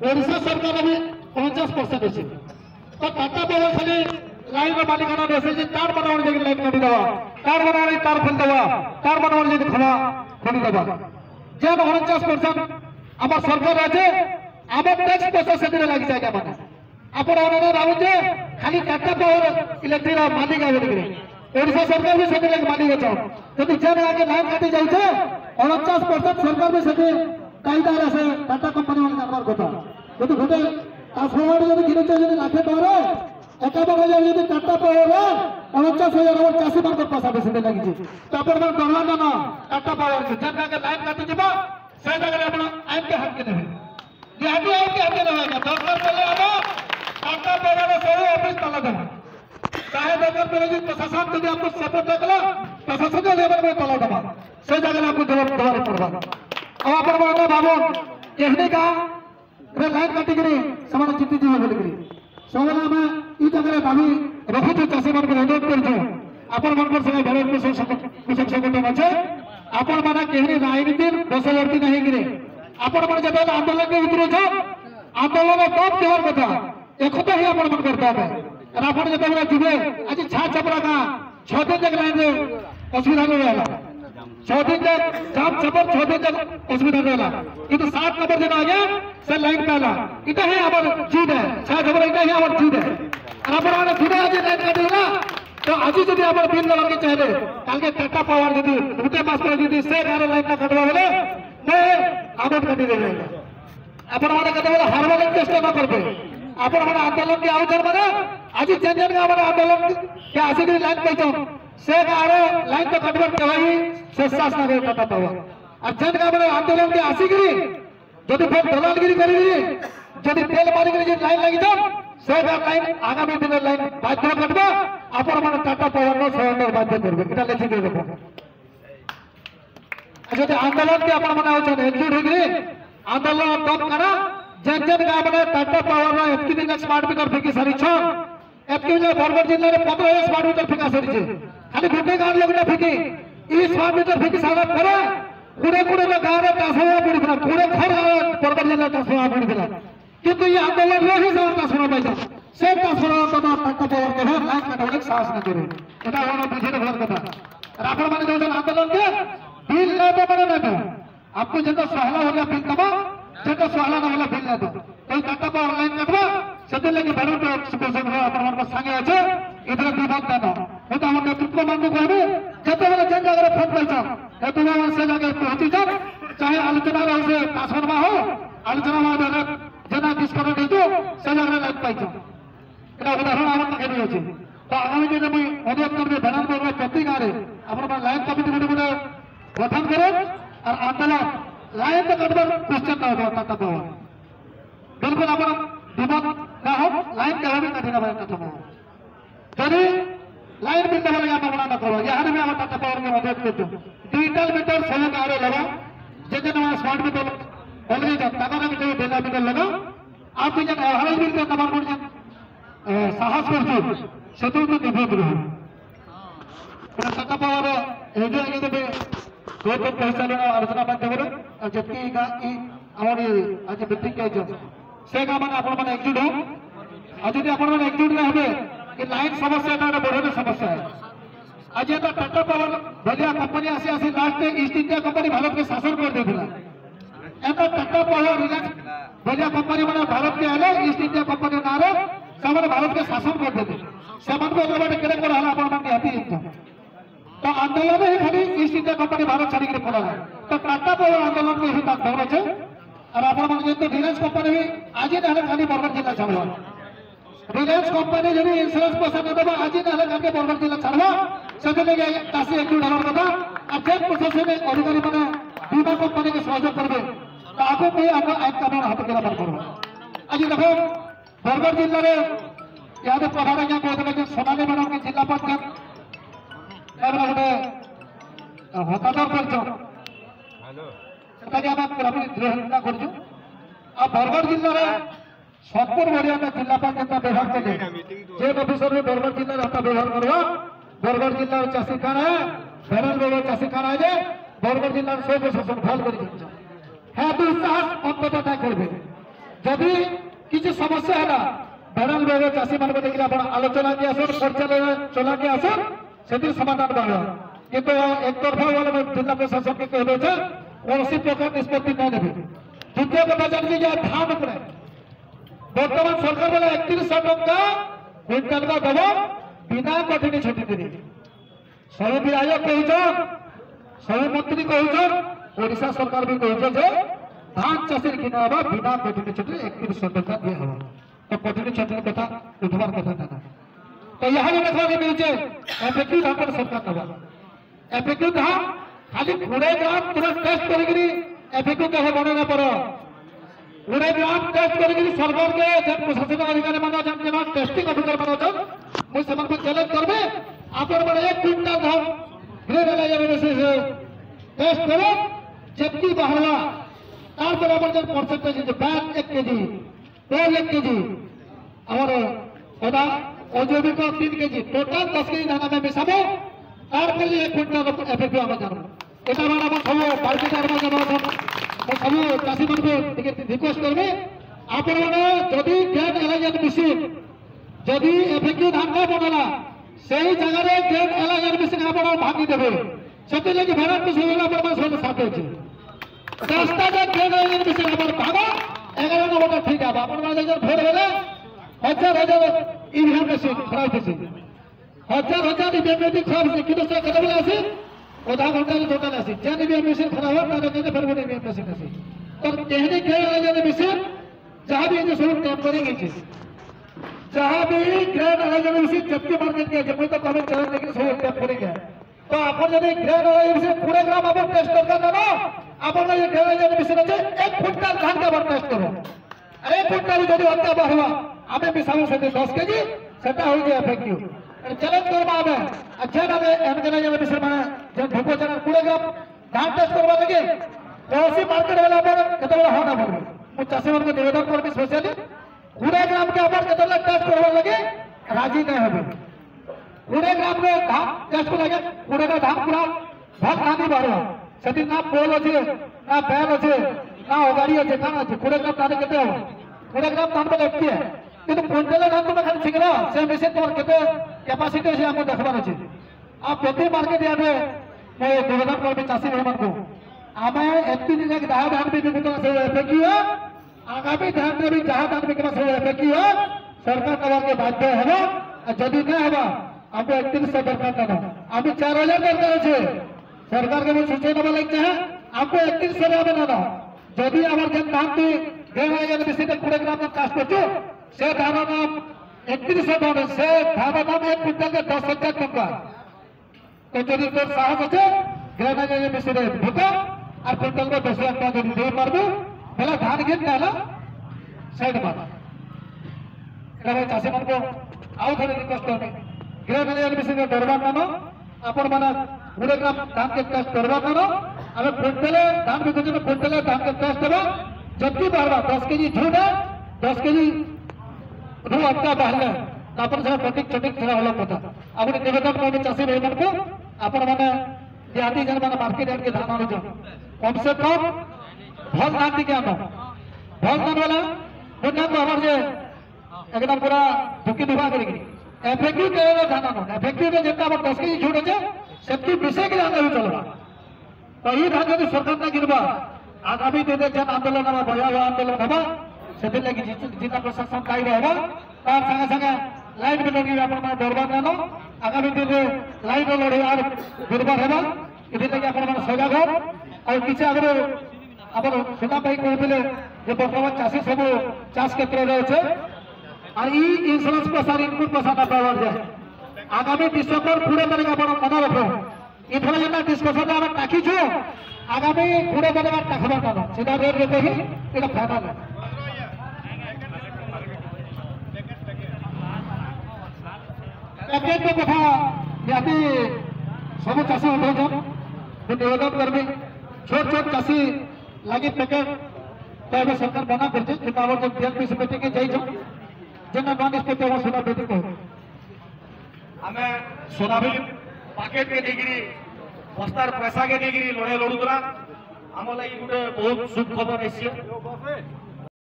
ओडिशा सरकार भी 50% अच्छे तो टाटा पावर खाली लाइन मालिकाना बेसे तार बनाने जगह लाइन काटी दवा तार बनाने तार खोल दवा तार बनाने जगह खला खोली दवा जेन 49% आम सरकार अच्छे आम टैक्स पैसा से लगी जाए मैंने आपण भावे खाली टाटा पावर इलेक्ट्रिक मालिक ओडिशा सरकार भी से मालिक अच्छा जब जेन आगे लाइन काटी जाए 49% सरकार भी से कायदार आसे टाटा कंपनी वाले जानवर कथा जब गोटे ट्रांसफॉर्मर जब किनुचे लाखे टकर 51,000 यदि टाटा पावर 49,000 चाषी मान पैसा बेसी लगी तो आप डरवा ना टाटा पावर जेन आगे लाइन काटी जा से जगह आप आइन के हाथ के देवे निहाती आइन के हाथ देवे दरकार पड़े हम टाटा पावर सब ऑफिस ताला देवे चाहे दरकार पड़े जी प्रशासन यदि आपको सपोर्ट देला प्रशासन लेवल में ताला देवा से जगह आपको जवाब देवा पड़वा अब आप बाबू कहने का लाइन काटिकी से जीती जीव बोलिकी सब आम जगह भावी रखुचु चाषी मान अनुरोध करूँ आपण मन संगे भारत कृषक संगठन अच्छे आपण मैंने कहीं राजनीति बसवर्ती नहीं कि आपण मैंने जब आंदोलन के उतरू आंदोलन कम देवर कथा एकता ही आपण मन करता है आप जो जीवे आज छा छपरा का 6 दिन तक लाइन असुविधा नहीं रहा 6 दिन तक जाम छपर 6 दिन तक असुविधा रहा किंतु 7 नंबर दिन आ गया से लाइन पाला इटा ही हमार जीत है छा छपर इटा ही हमार जीत है आप सीधा आज लाइन काटेगा तो आज जब आप बिल लगा के चाहिए कल के टाटा पावर यदि गोटे मास पर से गारे लाइन काटवा बेले मैं आमद काटी दे आपण मैंने कते हारवा चेष्टा न करते आपण मैंने आंदोलन के आउटर मैंने आज जेन जेन आंदोलन के आसिक लाइन पैचन से गारे लाइन तो कटवर कहीं शेषास ना टाटा पावर और जेन का आंदोलन के आसिक जब फिर दलालगिरी करी जब तेल मारिक लाइन लगी जाओ से लाइन आगामी दिन लाइन बाध्य कटवा आपण मैंने टाटा पावर सरेंडर बाध्य करेंगे लिखी दे देखो जब आंदोलन के आपण मैंने एकजुट होगी आंदोलन कम करा जेन जेन गाँव टाटा पावर एतकी दिन स्मार्ट मीटर फिकी सारी एतकी बरगढ़ जिले में 15 स्मार्ट मीटर फिका सारी खाली गोटे गाँव लोग फिकी ई स्मार्ट मीटर फिकी सारा पर कुड़े कुड़े गाँव में ट्रांसफॉर्मर पड़ा कुड़े घर बरगढ़ जिले ट्रांसफॉर्मर पड़ा किंतु ये आंदोलन ही सब ट्रांसफॉर्मर पाई से ट्रांसफॉर्मर टाटा पावर के लाइन काटने साहस न करे এটা बुझे घर कथा राफड़ मैंने जो आंदोलन के बिल ना तो बने ना आपको जो सहला हो गया बिल दबा जो सहला ना होला बिल ना दो तो टाटा पावर लाइन काटवा से लगे भारत सुपोषण हो संगे अच्छे इधर विभाग देना तो हम नेतृत्व मान को कहबे जते बेले जेन जगह फोन पैसा हेतु से जगह पहुंची जा चाहे आलोचना से ट्रांसफॉर्मर हो आलोचना में जना डिस्कनेक्ट हो से जगह लाइन पाइछ এটা উদাহরণ আমার কাছে রয়েছে তো আগামী দিনে আমি অনুরোধ করবে বেনান করবে প্রতি গাঁরে আপনারা লাইন কমিটি গুলো গঠন করেন আর আন্দোলন লাইন তো কাটবার কোশ্চেন না হবে টাটা পাওয়ার बिल्कुल आप विमत ना हो लाइन के काटी ना कथम यदि लाइन बिंदु वाले यहाँ बना न करो यहाँ भी आप टाटा पावर में मदद करते डिजिटल मीटर सब गाँव लगा जिन smart meter already Tata meter data meter लगा आप जन अढ़ाई मिनट तमाम साहस कर से तो निभृत रहे टाटा पावर एजे आगे देवे दो तीन पैसा आलोचना माध्यम जी आम आज मीटिंग से मैंने एकजुट हो आज यदि आप एकजुट ना हे कि लाइन समस्या बढ़ोनी समस्या है आज ये टाटा पावर भलिया कंपनी आसी आसी last east India company Bharat के शासन कर देता टाटा पावर रिलायंस भलिया कंपनी मैंने भारत के आए ईस्ट इंडिया कंपनी ना से भारत के शासन कर देते से केड़े कर निहाती तो आंदोलन ही खाली ईस्ट इंडिया कंपनी भारत छाड़ी पड़ा है तो टाटा पावर आंदोलन में ही धर्म अच्छे और आप रिलायंस कंपनी भी आज ही ना खाली बरगढ़ जिला छाड़ा रिलायंस कंपनी जब इन्सुरांस पैसा न देवा आज ही ना खाली बरगढ़ जिला छाड़ा से चाषी एकजुट हमार कथा और जेन प्रशासन अधिकारी मैंने बीमा कंपनी के सहयोग करेंगे तो आगे भी आप आईन कानून हाथ गिरफ्तार कर आज देखो बरगढ़ जिले में यहाँ प्रभाव आज्ञा कहते सोनाली मैडम के जिला पंचायत गोटे हतादर करता बरगढ़ जिले में सोनपुर बढ़िया जिलापाल जनता व्यवहार कले जेल ऑफिसर भी बरगढ़ जिले में व्यवहार करवा बरगढ़ जिले में चाषी खाना है भेड़ल बेड़े चाषी खाना है बरगढ़ जिले में सब प्रशासन भल कर साहस अंततः करबे जदि किसी समस्या है भैरल बेगे चाषी मान देखिए आप आलोचना के आसन परिचालना के आसन से समाधान बाहर किंतु एक तरफा वाले जिला प्रशासन के कहते हैं कौन प्रकार निष्पत्ति न देवे। द्वितीय कथा जानते हैं धान उपरे बर्तमान सरकार वाला 3100 टका क्विंटाल का दब बिना कठिन छुट्टी दी सब विधायक कहन सब मंत्री कहन ओडिशा सरकार भी कहन धान चाषी किना हवा बिना कठिन छुट्टी 3100 टका दिया हवा तो कठिन छुट्टी कथा उठवार कथा ना तो यहाँ भी देखा मिलचे एफएक्यू धान पर सरकार दबा एफएक्यू धान खाली 20 ग्राम तुरंत टेस्ट करेगी एफएक्यू कहे बनेगा पर 20 ग्राम टेस्ट करेगी सरकार के जब प्रशासन अधिकारी माना जब के बाद टेस्टिंग ऑफिसर माना जब मुझे समझ में चैलेंज करबे आपन बड़े 1 क्विंटल धान ग्रेड एनालाइजर से टेस्ट करो जबकि बहरवा तार बराबर जब परसेंटेज जो बैग 1 केजी तेल 1 केजी और ओदा ओजोबी को 3 केजी टोटल 10 केजी धान में मिसाबो तार के लिए 1 क्विंटल एफएक्यू आमा जानो एटा माना सब पार्टीदार में जानो सब चाषी मन को रिक्वेस्ट करबे आपण माने जदि ग्रेड एनालाइजर मशीन जदि एफएक्यू धान का बनला सही जगह रे ग्रेड एनालाइजर मशीन आपण भागी देबे सेते लगे भारत को सोला पर सब साथ अछि रास्ता का ग्रेड एनालाइजर मशीन आपण भागा 11 नंबर ठीक है आपण माने जब फेर गेले हजार ईवीएम मशीन खराब थी हजार ईवीएम मशीन खराब से किलो से कदम आसी आधा घंटा टोटल आसी जन ईवीएम मशीन खराब हो ना कहते फिर वो ईवीएम मशीन आसी तो कहने के एनालाइजर मशीन जहां भी जो सब टेम्परिंग है जहां भी ग्रेड एनालाइजर मशीन जबकि मार्केट के जब तो कमेंट चलन लेकिन सब टेम्परिंग है तो आपण जब ग्रेड एनालाइजर मशीन पूरे ग्राम आपण टेस्ट करके ना आपण ये ग्रेड एनालाइजर मशीन আছে 1 क्विंटल धान का टेस्ट करो अरे क्विंटल जदि हत्या बढ़वा आमे मिसाऊ से 10 केजी सेटा हो गया एफएक्यू चैलेंज करबा आमे अच्छा नामे एनालाइजर मशीन माने जे धोको चरण 20 ग्राम धान टेस्ट करबा लगे पड़ोसी मार्केट वाला पर केतबेला हो ना बोलबे मु चाषी मन को निवेदन करबी स्पेशली 20 ग्राम के अपन केतबेला टेस्ट करबा लगे राजी नहीं होबे 20 ग्राम के धान टेस्ट को लगे 20 का धान पूरा भल नानी बारो सेति ना पोल अछि ना बैल अछि ना ओगाड़ी अछि काना अछि 20 ग्राम धान केते हो 20 ग्राम धान में लगती है किंतु क्विंटल धान तो खाली छिकरा से मशीन तोर केते कैपेसिटी अछि हमको देखबार अछि आप प्रति मार्केट यार्ड में मैं निवेदन करबी चाषी भाई मन को आमे एत्ती दिन के धान भी बिकतो से एफएक्यू आगामी धान में भी जहां धान बिकना से एफएक्यू सरकार कवर के बाध्य हेबो जदि न हेबा हम 3100 दरकार ना हम 4000 दरकार अछि सरकार के सूचना देबा लाग चाहे आपको 3100 देबा ना जदि हमर जन धान भी गेना बेसी 20 ग्राम का कास्ट करछु से धान नाम 3100 दाम से धान नाम 1 क्विंटल के 10000 टका तो जदि तोर साहस আছে गेना जे बेसी रे ढुका और क्विंटल को 10,000 टका जदि दे पारबो पहला धान गिन डाला साइड मार एला चाषी मन को आउ थोड़े रिक्वेस्ट करबे गेना जे बेसी रे डरबा ना अपन माना 20 ग्राम धान के टेस्ट करबा ना अगर क्विंटल धान के जने क्विंटल धान के टेस्ट देबा जबकि बारबा 10 केजी झूठ 10 केजी रू हत्या बाहर अपन सब प्रतीक चटिक थोड़ा होला पता अपन निवेदन करबे चाषी भाई मन को अपन माने देहाती जन माने मार्केट यार्ड के धान आनो जो कम से कम भल धान दिके आनो भल धान वाला बुझना तो हमर जे एकदम पूरा धुकी दुबा करेगी एफएक्यू के धान आनो एफएक्यू में जेता 10 केजी झूठ আছে सेफ्टी विषय के धान चलबा तो ई धान यदि सरकार ना गिरबा आगामी दिन जन आंदोलन में भयावह आंदोलन हबा से लगी जिला प्रशासन दायी रहेगा तार संगे संगे लाइन में लगी अपन मन डरबा ना आगामी दिन लाइन लड़े और दुर्बल हेबा इदि लगी अपन मन सजग हो और किछ अगर अपन सुना भाई कहले जे वर्तमान चाषी सब चाष क्षेत्र रे छै और ई इंश्योरेंस पैसा इनपुट पैसा ना पावर जाए आगामी डिसेंबर पूरे तरीका अपन मन रखो इथला जेना डिस्कशन में टाकी छु आगामी पूरे तरीका टाखबा ना सीधा रेट रे कही एटा फाइनल है पैकेट में कथा यदि सब चाषी उठे निवेदन करबी छोट छोट चाषी लगी पैकेट तो सरकार मना कर जब जेल पीस पेटी के जाइए जेना नॉन निष्पत्ति हम सोना पेटी को आमे सोना भी पैकेट के डिग्री बस्तार पैसा के डिग्री लड़े लड़ुला आम लगी गोटे बहुत शुभ खबर आसी